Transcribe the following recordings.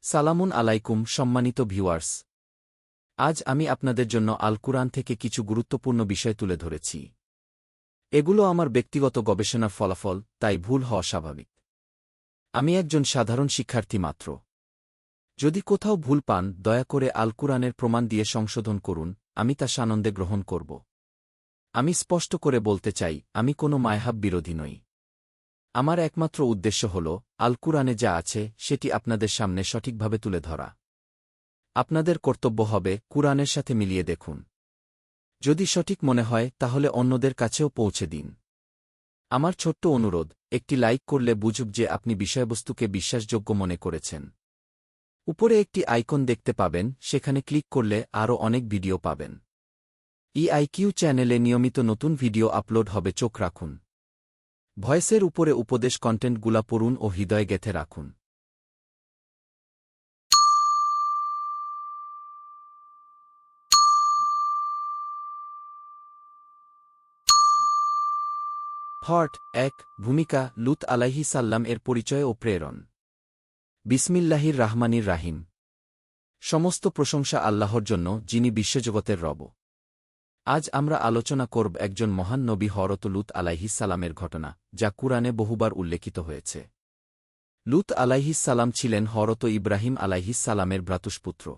সালামুন আলাইকুম সম্মানিত ভিউয়ার্স। আজ আমি আপনাদের জন্য আল কুরআন থেকে কিছু গুরুত্বপূর্ণ বিষয় তুলে ধরেছি। এগুলো আমার ব্যক্তিগত গবেষণার ফলাফল, তাই ভুল হওয়া স্বাভাবিক। আমি একজন সাধারণ শিক্ষার্থী মাত্র। যদি কোথাও ভুল পান, দয়া করে আল কুরআনের প্রমাণ দিয়ে সংশোধন করুন, আমি তা সানন্দে গ্রহণ করব। আমি স্পষ্ট করে বলতে চাই, আমি কোনো মায়হাব বিরোধী নই। আমার একমাত্র উদ্দেশ্য হল আল কুরআনে যা আছে সেটি আপনাদের সামনে সঠিকভাবে তুলে ধরা। আপনাদের কর্তব্য হবে কুরআনের সাথে মিলিয়ে দেখুন। যদি সঠিক মনে হয় তাহলে অন্যদের কাছেও পৌঁছে দিন। আমার ছোট্ট অনুরোধ, একটি লাইক করলে বুঝুক যে আপনি বিষয়বস্তুকে বিশ্বাসযোগ্য মনে করেছেন। উপরে একটি আইকন দেখতে পাবেন, সেখানে ক্লিক করলে আরও অনেক ভিডিও পাবেন। ইআইকিউ চ্যানেলে নিয়মিত নতুন ভিডিও আপলোড হবে, চোখ রাখুন। ভয়েসের উপরে উপদেশ কন্টেন্টগুলা পড়ুন ও হৃদয়ে গেঁথে রাখুন। পার্ট ১, ভূমিকা, লূত আলাইহিস সাল্লাম এর পরিচয় ও প্রেরণ। বিসমিল্লাহির রাহমানির রাহিম। সমস্ত প্রশংসা আল্লাহর জন্য, যিনি বিশ্বজগতের রব। আজ আমরা আলোচনা করব একজন মহান নবী হযরত লূত আলাইহিস সালামের ঘটনা, যা কুরআনে বহুবার উল্লেখিত হয়েছে। লূত আলাইহিস সালাম ছিলেন হযরত ইব্রাহিম আলাইহিস সালামের ভ্রাতুষ্পুত্র।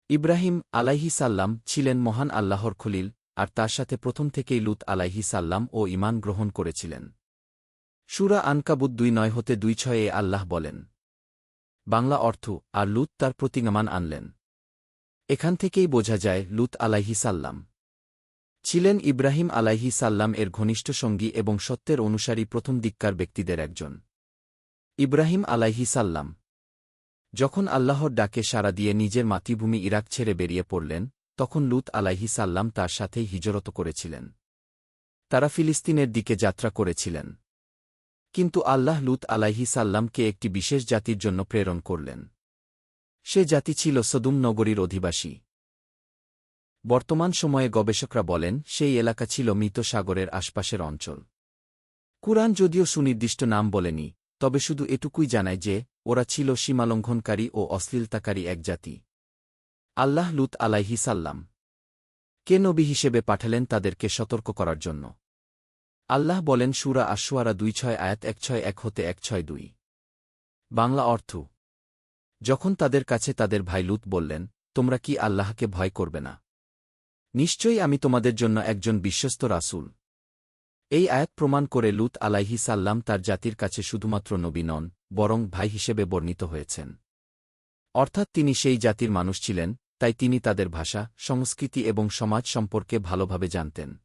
ইব্রাহিম আলাইহিস সাল্লাম ছিলেন মহান আল্লাহর খলিল, আর তার সাথে প্রথম থেকেই লূত আলাইহিস সাল্লাম ও ঈমান গ্রহণ করেছিলেন। সূরা আনকাবুত ২-৯-২৬ এ আল্লাহ বলেন, বাংলা অর্থ, আর লূত তার প্রতি ঈমান আনলেন। এখান থেকেই বোঝা যায় লূত আলাইহিস সাল্লাম ছিলেন ইব্রাহিম আলাইহিস সাল্লাম এর ঘনিষ্ঠ সঙ্গী এবং সত্যের অনুসারী প্রথম দিককার ব্যক্তিদের একজন। ইব্রাহিম আলাইহিস সাল্লাম যখন আল্লাহর ডাকে সাড়া দিয়ে নিজের মাতৃভূমি ইরাক ছেড়ে বেরিয়ে পড়লেন, তখন লূত আলাইহিস সাল্লাম তার সাথেই হিজরত করেছিলেন। তারা ফিলিস্তিনের দিকে যাত্রা করেছিলেন। কিন্তু আল্লাহ লূত আলাইহিস সাল্লামকে একটি বিশেষ জাতির জন্য প্রেরণ করলেন। সে জাতি ছিল সদুম নগরীর অধিবাসী। বর্তমান সময়ে গবেষকরা বলেন সেই এলাকা ছিল মৃত সাগরের আশপাশের অঞ্চল। কুরআন যদিও সুনির্দিষ্ট নাম বলেনি, তবে শুধু এটুকুই জানায় যে ওরা ছিল সীমালঙ্ঘনকারী ও অশ্লীলতাকারী এক জাতি। আল্লাহ লূত আলাইহিস সাল্লাম কে নবী হিসেবে পাঠালেন তাদেরকে সতর্ক করার জন্য। আল্লাহ বলেন সূরা আশ-শুআরা ২-৬ আয়াত ১৬১-১৬২। বাংলা অর্থ, যখন তাদের কাছে তাদের ভাই লূত বললেন, তোমরা কি আল্লাহকে ভয় করবে না? নিশ্চয়ই আমি তোমাদের জন্য একজন বিশ্বস্ত রাসূল। এই আয়াত প্রমাণ করে লূত আলাইহিস সাল্লাম তার জাতির কাছে শুধুমাত্র নবী নন, বরং ভাই হিসেবে বর্ণিত হয়েছেন। অর্থাৎ তিনি সেই জাতির মানুষ ছিলেন, তাই তিনি তাদের ভাষা, সংস্কৃতি এবং সমাজ সম্পর্কে ভালোভাবে জানতেন।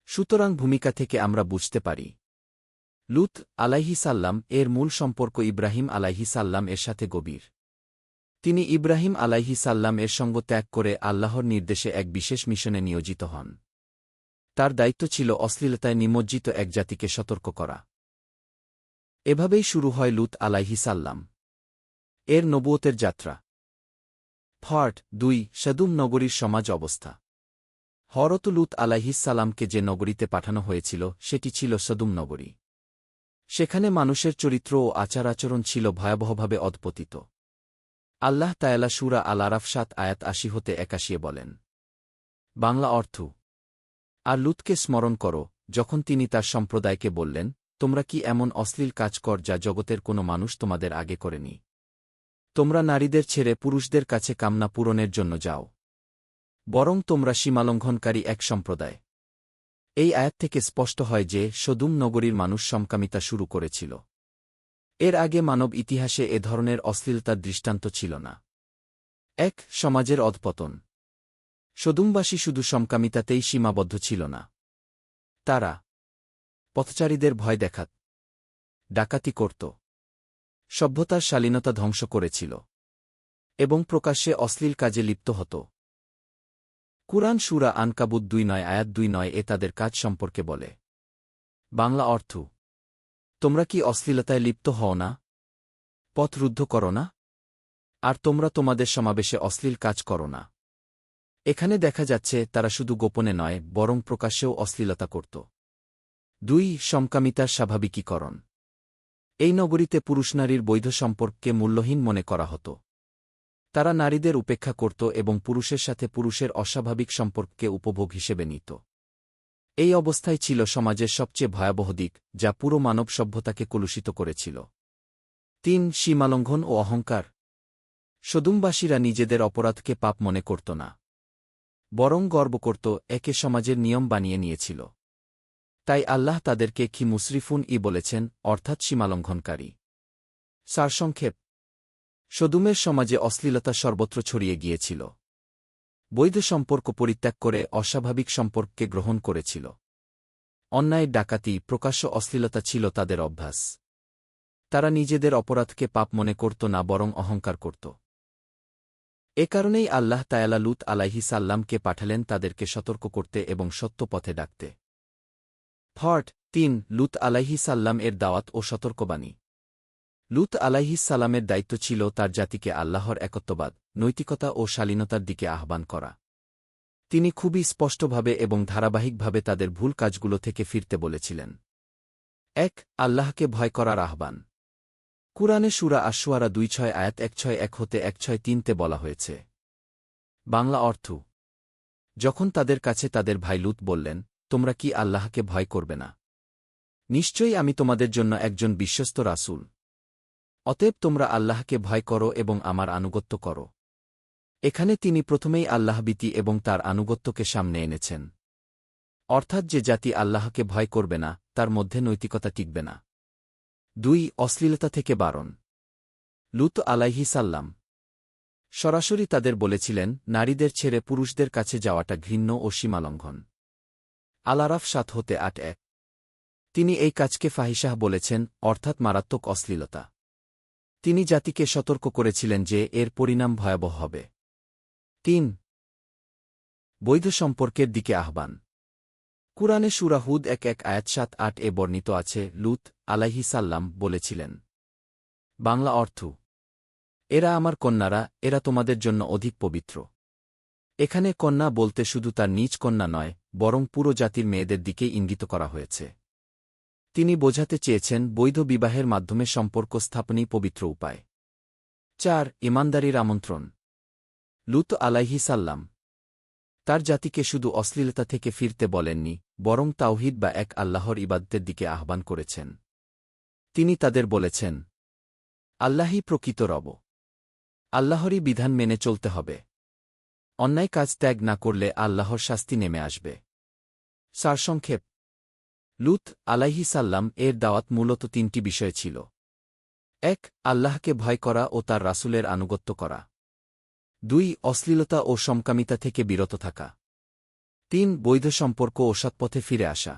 সুতরাং ভূমিকা থেকে আমরা বুঝতে পারি লূত আলাইহিস সাল্লাম এর মূল সম্পর্ক ইব্রাহিম আলাইহিস সাল্লাম এর সাথে গভীর। তিনি ইব্রাহিম আলাইহিস সাল্লাম এর সঙ্গ ত্যাগ করে আল্লাহর নির্দেশে এক বিশেষ মিশনে নিয়োজিত হন। তার দায়িত্ব ছিল অশ্লীলতায় নিমজ্জিত এক জাতিকে সতর্ক করা। এভাবেই শুরু হয় লূত আলাইহিস সাল্লাম এর নবুয়তের যাত্রা। পার্ট ২, সদুম নগরীর সমাজ অবস্থা। হযরত লূত আলাইহিস সালামকে যে নগরীতে পাঠানো হয়েছিল সেটি ছিল সদুম নগরী। সেখানে মানুষের চরিত্র ও আচার-আচরণ ছিল ভয়াবহভাবে অধপতিত। আল্লাহ তাআলা সূরা আল-আরাফ ৭ আয়াত ৮০-৮১ বলেন, বাংলা অর্থ, আর লূতকে স্মরণ করো, যখন তিনি তার সম্প্রদায়কে বললেন, তোমরা কি এমন অশ্লীল কাজ কর যা জগতের কোনো মানুষ তোমাদের আগে করেনি? তোমরা নারীদের ছেড়ে পুরুষদের কাছে কামনা পূরণের জন্য যাও। বরং তোমরা সীমালঙ্ঘনকারী এক সম্প্রদায়। এই আয়াত থেকে স্পষ্ট হয় যে সদুম নগরীর মানুষ সমকামিতা শুরু করেছিল। এর আগে মানব ইতিহাসে এ ধরনের অশ্লীলতার দৃষ্টান্ত ছিল না। সমাজের অধপতন। সদুমবাসী শুধু সমকামিতাতেই সীমাবদ্ধ ছিল না। তারা পথচারীদের ভয় দেখাত, ডাকাতি করত, সভ্যতার শালীনতা ধ্বংস করেছিল এবং প্রকাশ্যে অশ্লীল কাজে লিপ্ত হতো। কুরআন সূরা আনকাবুত ২-৯ আয়াত ২-৯ এ তাদের কাজ সম্পর্কে বলে। বাংলা অর্থ, তোমরা কি অশ্লীলতায় লিপ্ত হও না? পথ রুদ্ধ করো না? আর তোমরা তোমাদের সমাবেশে অশ্লীল কাজ করো না? এখানে দেখা যাচ্ছে তারা শুধু গোপনে নয়, বরং প্রকাশ্যেও অশ্লীলতা করত। ২, সমকামিতার স্বাভাবিকীকরণ। এই নগরীতে পুরুষ-নারীর বৈধ সম্পর্ককে মূল্যহীন মনে করা হতো। তারা নারীদের উপেক্ষা করত এবং পুরুষের সাথে পুরুষের অস্বাভাবিক সম্পর্ককে উপভোগ হিসেবে নিত। এই অবস্থাই ছিল সমাজের সবচেয়ে ভয়াবহ দিক, যা পুরো মানব সভ্যতাকে কলুষিত করেছিল। ৩ সীমালঙ্ঘন ও অহংকার। সদুমবাসীরা নিজেদের অপরাধকে পাপ মনে করত না, বরং গর্ব করত, একে সমাজের নিয়ম বানিয়ে নিয়েছিল। তাই আল্লাহ তাদেরকে কি মুসরিফুন বলেছেন, অর্থাৎ সীমালঙ্ঘনকারী। সারসংক্ষেপ: সদুমের সমাজে অশ্লীলতা সর্বত্র ছড়িয়ে গিয়েছিল। বৈধ সম্পর্ক পরিত্যাগ করে অস্বাভাবিক সম্পর্ককে গ্রহণ করেছিল। অন্যায়, ডাকাতি, প্রকাশ্য অশ্লীলতা ছিল তাদের অভ্যাস। তারা নিজেদের অপরাধকে পাপ মনে করত না, বরং অহংকার করত। এ কারণেই আল্লাহ তায়ালা লূত আলাইহিস সাল্লামকে পাঠালেন তাদেরকে সতর্ক করতে এবং সত্য পথে ডাকতে। ৩ লূত আলাইহিস সাল্লাম এর দাওয়াত ও সতর্কবাণী। লূত আলাইহিস সালামের দায়িত্ব ছিল তার জাতিকে আল্লাহর একত্ববাদ, নৈতিকতা ও শালীনতার দিকে আহ্বান করা। তিনি খুবই স্পষ্টভাবে এবং ধারাবাহিকভাবে তাদের ভুল কাজগুলো থেকে ফিরতে বলেছিলেন। ১ আল্লাহকে ভয় করার আহ্বান। কুরআনে সূরা আশ-শুআরা ২-৬ আয়াত ১৬১ হতে ১৬৩ বলা হয়েছে। বাংলা অর্থ: যখন তাদের কাছে তাদের ভাই লূত বললেন, তোমরা কি আল্লাহকে ভয় করবে না? নিশ্চয়ই আমি তোমাদের জন্য একজন বিশ্বস্ত রাসূল। অতএব তোমরা আল্লাহকে ভয় করো এবং আমার আনুগত্য করো। এখানে তিনি প্রথমেই আল্লাহভীতি এবং তার আনুগত্যকে সামনে এনেছেন। অর্থাৎ যে জাতি আল্লাহকে ভয় করবে না, তার মধ্যে নৈতিকতা টিকবে না। ২ অশ্লীলতা থেকে বারণ। লূত আলাইহিস সাল্লাম সরাসরি তাদের বলেছিলেন, নারীদের ছেড়ে পুরুষদের কাছে যাওয়াটা ঘৃণ্য ও সীমালঙ্ঘন। আল-আরাফ ৭ হতে ৮-১। তিনি এই কাজকে ফাহিশাহ বলেছেন, অর্থাৎ মারাত্মক অশ্লীলতা। তিনি জাতিকে সতর্ক করেছিলেন যে এর পরিণাম ভয়াবহ হবে। ৩ বৈধ সম্পর্কের দিকে আহ্বান। কুরআনে সূরা হুদ ১-১ আয়াত ৭-৮ বর্ণিত আছে, লূত আলাইহিস সাল্লাম বলেছিলেন। বাংলা অর্থ: এরা আমার কন্যারা, এরা তোমাদের জন্য অধিক পবিত্র। এখানে কন্যা বলতে শুধু তার নিজ কন্যা নয়, বরং পুরো জাতির মেয়েদের দিকেই ইঙ্গিত করা হয়েছে। তিনি বোঝাতে চেয়েছেন, বৈধ বিবাহের মাধ্যমে সম্পর্ক স্থাপনই পবিত্র উপায়। ৪ ঈমানদারির আমন্ত্রণ। লূত আলাইহিস সাল্লাম তার জাতিকে শুধু অশ্লীলতা থেকে ফিরতে বলেননি, বরং তাওহীদ বা এক আল্লাহর ইবাদতের দিকে আহ্বান করেছেন। তিনি তাদের বলেছেন, আল্লাহই প্রকৃত রব। আল্লাহরই বিধান মেনে চলতে হবে। অন্যায় কাজ ত্যাগ না করলে আল্লাহর শাস্তি নেমে আসবে। সারসংক্ষেপ: লূত আলাইহিস সাল্লাম এর দাওয়াত মূলত ৩টি বিষয় ছিল। ১ আল্লাহকে ভয় করা ও তার রাসূলের আনুগত্য করা। ২ অশ্লীলতা ও সমকামিতা থেকে বিরত থাকা। ৩ বৈধ সম্পর্ক ও সৎপথে ফিরে আসা।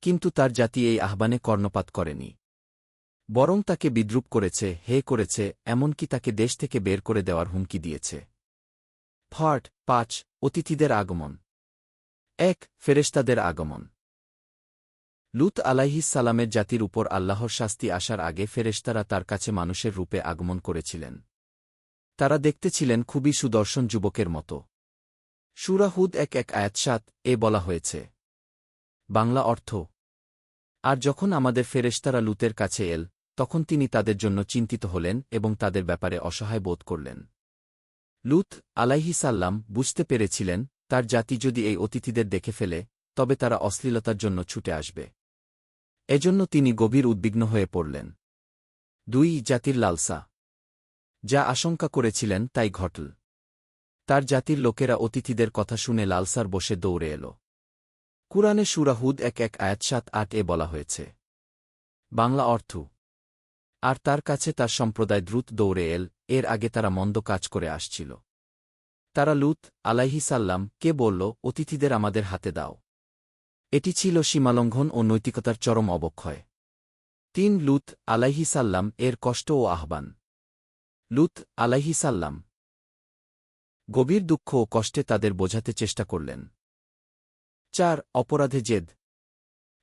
কিন্তু তার জাতি এই আহ্বানে কর্ণপাত করেনি, বরং তাকে বিদ্রূপ করেছে, করেছে, এমনকি তাকে দেশ থেকে বের করে দেওয়ার হুমকি দিয়েছে। ৫ অতিথিদের আগমন। ১ ফেরেশতাদের আগমন। লূত আলাইহিস সালামের জাতির উপর আল্লাহর শাস্তি আসার আগে ফেরেশতারা তার কাছে মানুষের রূপে আগমন করেছিলেন। তারা দেখতে ছিলেন খুবই সুদর্শন যুবকের মতো। সূরা হুদ ১-১ আয়াত ৭ বলা হয়েছে। বাংলা অর্থ: আর যখন আমাদের ফেরেশতারা লূতের কাছে এল, তখন তিনি তাদের জন্য চিন্তিত হলেন এবং তাদের ব্যাপারে অসহায় বোধ করলেন। লূত আলাইহিস সাল্লাম বুঝতে পেরেছিলেন, তার জাতি যদি এই অতিথিদের দেখে ফেলে, তবে তারা অশ্লীলতার জন্য ছুটে আসবে। এজন্য তিনি গভীর উদ্বিগ্ন হয়ে পড়লেন। ২ জাতির লালসা। যা আশঙ্কা করেছিলেন তাই ঘটল। তার জাতির লোকেরা অতিথিদের কথা শুনে লালসার বসে দৌড়ে এল। কুরআনে সূরা হুদ ১-১ আয়াত ৭-৮ বলা হয়েছে। বাংলা অর্থ: আর তার কাছে তার সম্প্রদায় দ্রুত দৌড়ে এল, এর আগে তারা মন্দ কাজ করে আসছিল। তারা লূত আলাইহিস সাল্লাম কে বলল, অতিথিদের আমাদের হাতে দাও। এটি ছিল সীমালঙ্ঘন ও নৈতিকতার চরম অবক্ষয়। ৩ লূত আলাইহিস সাল্লাম এর কষ্ট ও আহ্বান। লূত আলাইহিস সাল্লাম গভীর দুঃখ ও কষ্টে তাদের বোঝাতে চেষ্টা করলেন। ৪ অপরাধে জেদ।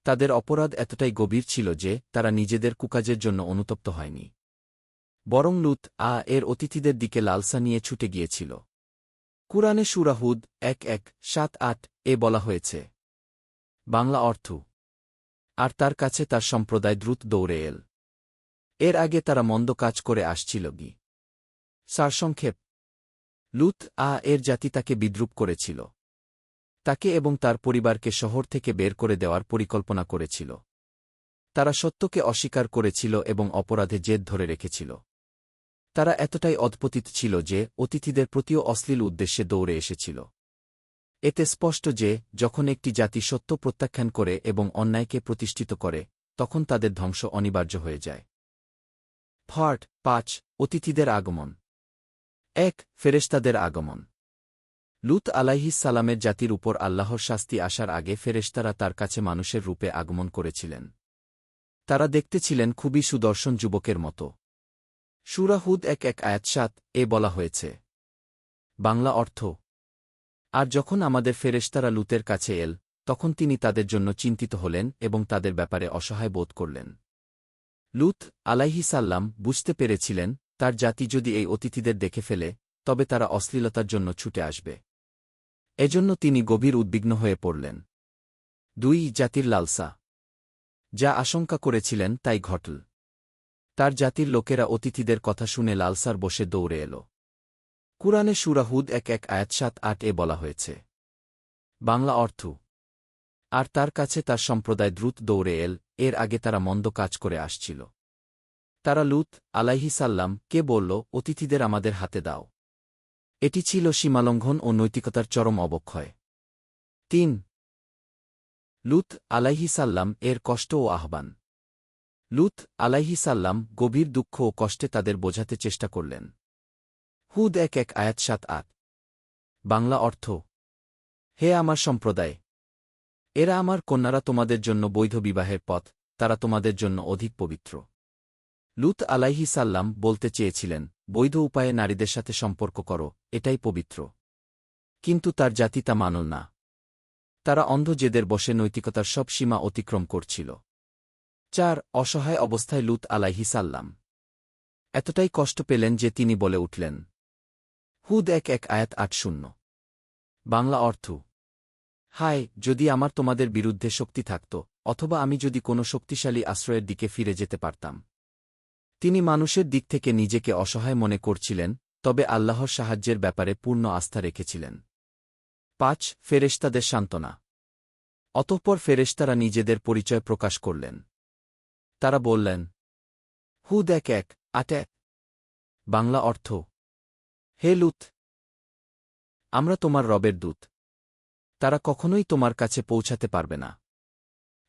তাদের অপরাধ এতটাই গভীর ছিল যে তারা নিজেদের কুকাজের জন্য অনুতপ্ত হয়নি, বরং লূত এর অতিথিদের দিকে লালসা নিয়ে ছুটে গিয়েছিল। কুরআনে সূরা হুদ ১-১ ৭-৮ বলা হয়েছে। বাংলা অর্থ: আর তার কাছে তার সম্প্রদায় দ্রুত দৌড়ে এল। এর আগে তারা মন্দ কাজ করে আসছিল কি? সারসংক্ষেপ: লূত এর জাতি তাকে বিদ্রূপ করেছিল। তাকে এবং তার পরিবারকে শহর থেকে বের করে দেওয়ার পরিকল্পনা করেছিল। তারা সত্যকে অস্বীকার করেছিল এবং অপরাধে জেদ ধরে রেখেছিল। তারা এতটাই অধপতিত ছিল যে অতিথিদের প্রতিও অশ্লীল উদ্দেশ্যে দৌড়ে এসেছিল। এতে স্পষ্ট যে যখন একটি জাতি সত্য প্রত্যাখ্যান করে এবং অন্যায়কে প্রতিষ্ঠিত করে, তখন তাদের ধ্বংস অনিবার্য হয়ে যায়। পার্ট ৫: অতিথিদের আগমন। ১. ফেরেশতাদের আগমন। লূত আলাইহিস সালামের জাতির উপর আল্লাহর শাস্তি আসার আগে ফেরেশতারা তার কাছে মানুষের রূপে আগমন করেছিলেন। তারা দেখতে ছিলেন খুবই সুদর্শন যুবকের মতো। সূরা হুদ ১ আয়াত ৭ বলা হয়েছে। বাংলা অর্থ: আর যখন আমাদের ফেরেশতারা লূতের কাছে এল, তখন তিনি তাদের জন্য চিন্তিত হলেন এবং তাদের ব্যাপারে অসহায় বোধ করলেন। লূত আলাইহিস সাল্লাম বুঝতে পেরেছিলেন তার জাতি যদি এই অতিথিদের দেখে ফেলে, তবে তারা অশ্লীলতার জন্য ছুটে আসবে। এজন্য তিনি গভীর উদ্বিগ্ন হয়ে পড়লেন। ২. জাতির লালসা। যা আশঙ্কা করেছিলেন তাই ঘটল। তার জাতির লোকেরা অতিথিদের কথা শুনে লালসার বসে দৌড়ে এল। কুরআনে সূরা হুদ ১ আয়াত ৭-৮ বলা হয়েছে। বাংলা অর্থ: আর তার কাছে তার সম্প্রদায় দ্রুত দৌড়ে এল, এর আগে তারা মন্দ কাজ করে আসছিল। তারা লূত আলাইহিস সাল্লাম কে বলল, অতিথিদের আমাদের হাতে দাও। এটি ছিল সীমালঙ্ঘন ও নৈতিকতার চরম অবক্ষয়। ৩. লূত আলাইহিস সাল্লাম এর কষ্ট ও আহ্বান। লূত আলাইহিস সাল্লাম গভীর দুঃখ ও কষ্টে তাদের বোঝাতে চেষ্টা করলেন। হুদ ১ আয়াত ৭-৮। বাংলা অর্থ: হে আমার সম্প্রদায়! এরা আমার কন্যারা তোমাদের জন্য বৈধ বিবাহের পথ, তারা তোমাদের জন্য অধিক পবিত্র। লূত আলাইহিস সাল্লাম বলতে চেয়েছিলেন, বৈধ উপায়ে নারীদের সাথে সম্পর্ক করো, এটাই পবিত্র। কিন্তু তার জাতি তা মানল না। তারা অন্ধ জেদের বশে নৈতিকতার সব সীমা অতিক্রম করছিল। ৪. অসহায় অবস্থায় লূত আলাইহিস সাল্লাম এতটাই কষ্ট পেলেন যে তিনি বলে উঠলেন। হুদ ১ আয়াত ৮-০। বাংলা অর্থ: হায়, যদি আমার তোমাদের বিরুদ্ধে শক্তি থাকত, অথবা আমি যদি কোনো শক্তিশালী আশ্রয়ের দিকে ফিরে যেতে পারতাম। তিনি মানুষের দিক থেকে নিজেকে অসহায় মনে করছিলেন, তবে আল্লাহর সাহায্যের ব্যাপারে পূর্ণ আস্থা রেখেছিলেন। ৫. ফেরেশতাদের সান্ত্বনা। অতঃপর ফেরেশতারা নিজেদের পরিচয় প্রকাশ করলেন। তারা বললেন। হুদ ১ বাংলা অর্থ: হে লূত! আমরা তোমার রবের দূত। তারা কখনোই তোমার কাছে পৌঁছাতে পারবে না।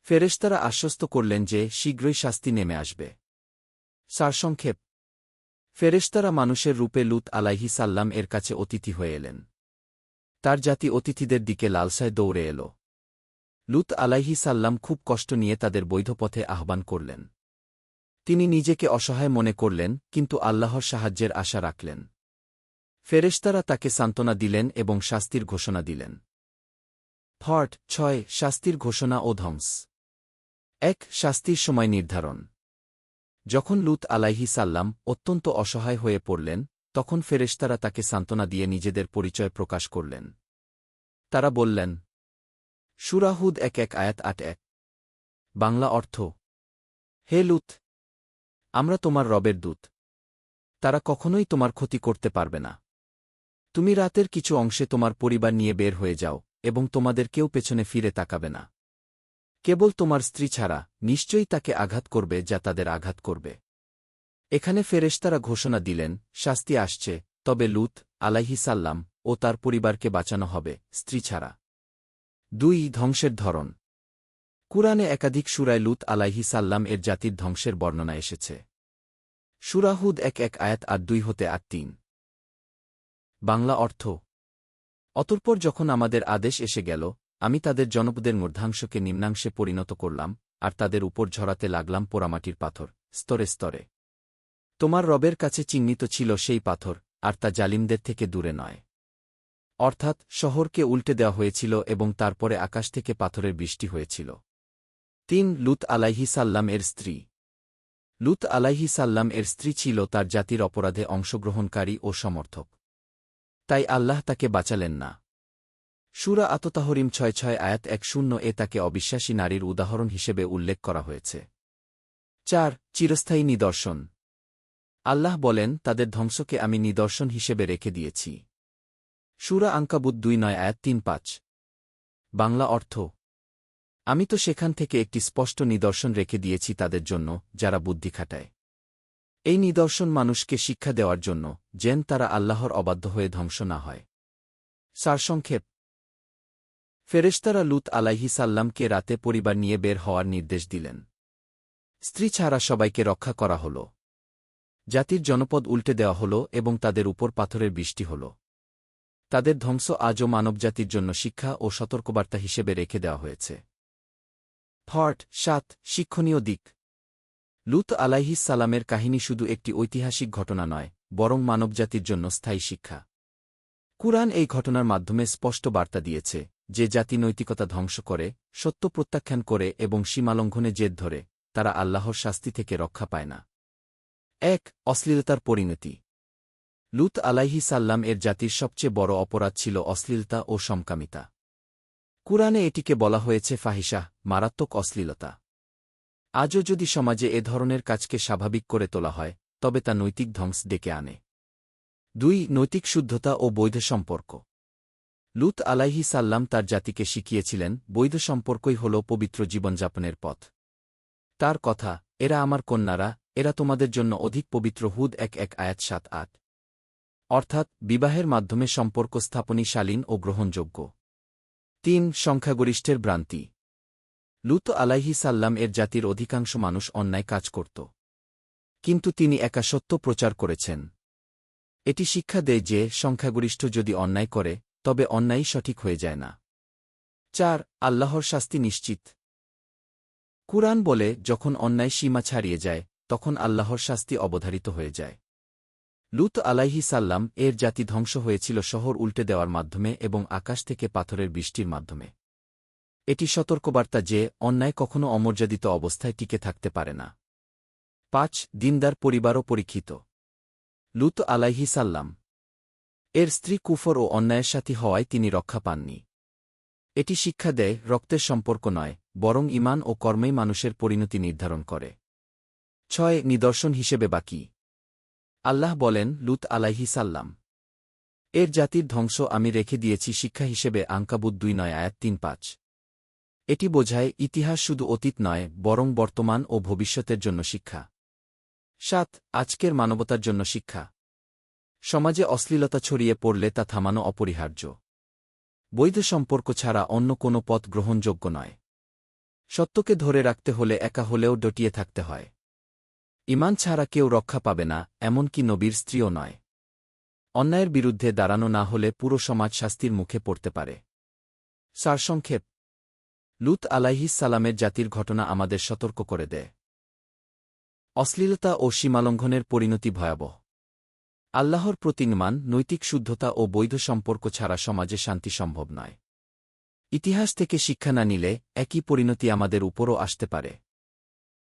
ফেরেশতারা আশ্বস্ত করলেন যে শীঘ্রই শাস্তি নেমে আসবে। সারসংক্ষেপ: ফেরেশতারা মানুষের রূপে লূত আলাইহিস সাল্লাম এর কাছে অতিথি হয়ে এলেন। তার জাতি অতিথিদের দিকে লালসায় দৌড়ে এল। লূত আলাইহিস সাল্লাম খুব কষ্ট নিয়ে তাদের বৈধ পথে আহ্বান করলেন। তিনি নিজেকে অসহায় মনে করলেন, কিন্তু আল্লাহর সাহায্যের আশা রাখলেন। ফেরেশতারা তাকে সান্ত্বনা দিলেন এবং শাস্তির ঘোষণা দিলেন। পার্ট ৬: শাস্তির ঘোষণা ও ধ্বংস। ১. শাস্তির সময় নির্ধারণ। যখন লূত আলাইহিস সাল্লাম অত্যন্ত অসহায় হয়ে পড়লেন, তখন ফেরেশতারা তাকে সান্ত্বনা দিয়ে নিজেদের পরিচয় প্রকাশ করলেন। তারা বললেন। সূরা হুদ ১ আয়াত ৮-১। বাংলা অর্থ: হে লূত! আমরা তোমার রবের দূত। তারা কখনোই তোমার ক্ষতি করতে পারবে না। তুমি রাতের কিছু অংশে তোমার পরিবার নিয়ে বের হয়ে যাও, এবং তোমাদের কেউ পেছনে ফিরে তাকাবে না। কেবল তোমার স্ত্রী ছাড়া, নিশ্চয়ই তাকে আঘাত করবে যা তাদের আঘাত করবে। এখানে ফেরেশতারা ঘোষণা দিলেন, শাস্তি আসছে, তবে লূত আলাইহিস সাল্লাম ও তার পরিবারকে বাঁচানো হবে, স্ত্রী ছাড়া। ২. ধ্বংসের ধরন। কুরআনে একাধিক সূরায় লূত আলাইহিস সাল্লাম এর জাতির ধ্বংসের বর্ণনা এসেছে। সূরা হুদ ১ আয়াত ৮-২-৮-৩। বাংলা অর্থ: অতঃপর যখন আমাদের আদেশ এসে গেল, আমি তাদের জনপদের মূর্ধাংশকে নিম্নাংশে পরিণত করলাম, আর তাদের উপর ঝরাতে লাগলাম পোড়ামাটির পাথর, স্তরে স্তরে। তোমার রবের কাছে চিহ্নিত ছিল সেই পাথর, আর তা জালিমদের থেকে দূরে নয়। অর্থাৎ শহরকে উল্টে দেওয়া হয়েছিল এবং তারপরে আকাশ থেকে পাথরের বৃষ্টি হয়েছিল। ৩. লূত আলাইহিস সাল্লাম এর স্ত্রী। লূত আলাইহিস সাল্লাম এর স্ত্রী ছিল তার জাতির অপরাধে অংশগ্রহণকারী ও সমর্থক। তাই আল্লাহ তাকে বাঁচালেন না। সূরা আত-তাহরিম ৬ আয়াত ১-০ তাকে অবিশ্বাসী নারীর উদাহরণ হিসেবে উল্লেখ করা হয়েছে। 4 চিরস্থায়ী নিদর্শন। আল্লাহ বলেন, তাদের ধ্বংসকে আমি নিদর্শন হিসেবে রেখে দিয়েছি। সূরা আনকাবুত 2:9-3-5। বাংলা অর্থ: আমি তো সেখান থেকে একটি স্পষ্ট নিদর্শন রেখে দিয়েছি তাদের জন্য, যারা বুদ্ধি খাটায়। এই নিদর্শন মানুষকে শিক্ষা দেওয়ার জন্য, যেন তারা আল্লাহর অবাধ্য হয়ে ধ্বংস না হয়। সারসংক্ষেপ: ফেরেশতারা লূত আলাইহিসাল্লামকে রাতে পরিবার নিয়ে বের হওয়ার নির্দেশ দিলেন। স্ত্রী ছাড়া সবাইকে রক্ষা করা হল। জাতির জনপদ উল্টে দেওয়া হল এবং তাদের উপর পাথরের বৃষ্টি হল। তাদের ধ্বংস আজও মানবজাতির জন্য শিক্ষা ও সতর্কবার্তা হিসেবে রেখে দেওয়া হয়েছে। 7 শিক্ষণীয় দিক। লূত আলাইহিসসালামের কাহিনী শুধু একটি ঐতিহাসিক ঘটনা নয়, বরং মানবজাতির জন্য স্থায়ী শিক্ষা। কুরআন এই ঘটনার মাধ্যমে স্পষ্ট বার্তা দিয়েছে, যে জাতি নৈতিকতা ধ্বংস করে, সত্য প্রত্যাখ্যান করে এবং সীমালঙ্ঘনে জেদ ধরে, তারা আল্লাহর শাস্তি থেকে রক্ষা পায় না। 1 অশ্লীলতার পরিণতি। লূত আলাইহিসাল্লাম এর জাতির সবচেয়ে বড় অপরাধ ছিল অশ্লীলতা ও সমকামিতা। কুরআনে এটিকে বলা হয়েছে ফাহিশাহ, মারাত্মক অশ্লীলতা। আজও যদি সমাজে এ ধরনের কাজকে স্বাভাবিক করে তোলা হয়, তবে তা নৈতিক ধ্বংস ডেকে আনে। 2 নৈতিক শুদ্ধতা ও বৈধ সম্পর্ক। লূত আলাইহিসাল্লাম তার জাতিকে শিখিয়েছিলেন, বৈধ সম্পর্কই হল পবিত্র জীবনযাপনের পথ। তার কথা, এরা আমার কন্যারা, এরা তোমাদের জন্য অধিক পবিত্র। হুদ 1:7-8। অর্থাৎ বিবাহের মাধ্যমে সম্পর্ক স্থাপনই শালীন ও গ্রহণযোগ্য। 3 সংখ্যাগরিষ্ঠের ভ্রান্তি। লূত আলাইহিসাল্লাম এর জাতির অধিকাংশ মানুষ অন্যায় কাজ করত। কিন্তু তিনি একা সত্য প্রচার করেছেন। এটি শিক্ষা দেয় যে সংখ্যাগরিষ্ঠ যদি অন্যায় করে, তবে অন্যায়ই সঠিক হয়ে যায় না। 4 আল্লাহর শাস্তি নিশ্চিত। কুরআন বলে, যখন অন্যায় সীমা ছাড়িয়ে যায়, তখন আল্লাহর শাস্তি অবধারিত হয়ে যায়। লূত আলাইহিসাল্লাম এর জাতি ধ্বংস হয়েছিল শহর উল্টে দেওয়ার মাধ্যমে এবং আকাশ থেকে পাথরের বৃষ্টির মাধ্যমে। এটি সতর্কবার্তা যে অন্যায় কখনো অমর্যাদিত অবস্থায় টিকে থাকতে পারে না। 5 দিনদার পরিবারও পরীক্ষিত। লূত আলাইহিসাল্লাম এর স্ত্রী কুফর ও অন্যায়ের সাথী হওয়ায় তিনি রক্ষা পাননি। এটি শিক্ষা দেয়, রক্তের সম্পর্ক নয়, বরং ঈমান ও কর্মেই মানুষের পরিণতি নির্ধারণ করে। 6 নিদর্শন হিসেবে বাকি। আল্লাহ বলেন, লূত আলাইহিসাল্লাম এর জাতির ধ্বংস আমি রেখে দিয়েছি শিক্ষা হিসেবে। আনকাবুত 2:9-3-5। এটি বোঝায়, ইতিহাস শুধু অতীত নয়, বরং বর্তমান ও ভবিষ্যতের জন্য শিক্ষা। 7 আজকের মানবতার জন্য শিক্ষা। সমাজে অশ্লীলতা ছড়িয়ে পড়লে তা থামানো অপরিহার্য। বৈধ সম্পর্ক ছাড়া অন্য কোনো পথ গ্রহণযোগ্য নয়। সত্যকে ধরে রাখতে হলে একা হলেও ডটিয়ে থাকতে হয়। ঈমান ছাড়া কেউ রক্ষা পাবে না, এমনকি নবীর স্ত্রীও নয়। অন্যায়ের বিরুদ্ধে দাঁড়ানো না হলে পুরো সমাজ শাস্তির মুখে পড়তে পারে। সারসংক্ষেপ: লূত আলাইহিসসালামের জাতির ঘটনা আমাদের সতর্ক করে দেয়। অশ্লীলতা ও সীমালঙ্ঘনের পরিণতি ভয়াবহ। আল্লাহর প্রতি ঈমান, নৈতিক শুদ্ধতা ও বৈধ সম্পর্ক ছাড়া সমাজে শান্তি সম্ভব নয়। ইতিহাস থেকে শিক্ষা না নিলে একই পরিণতি আমাদের উপরও আসতে পারে।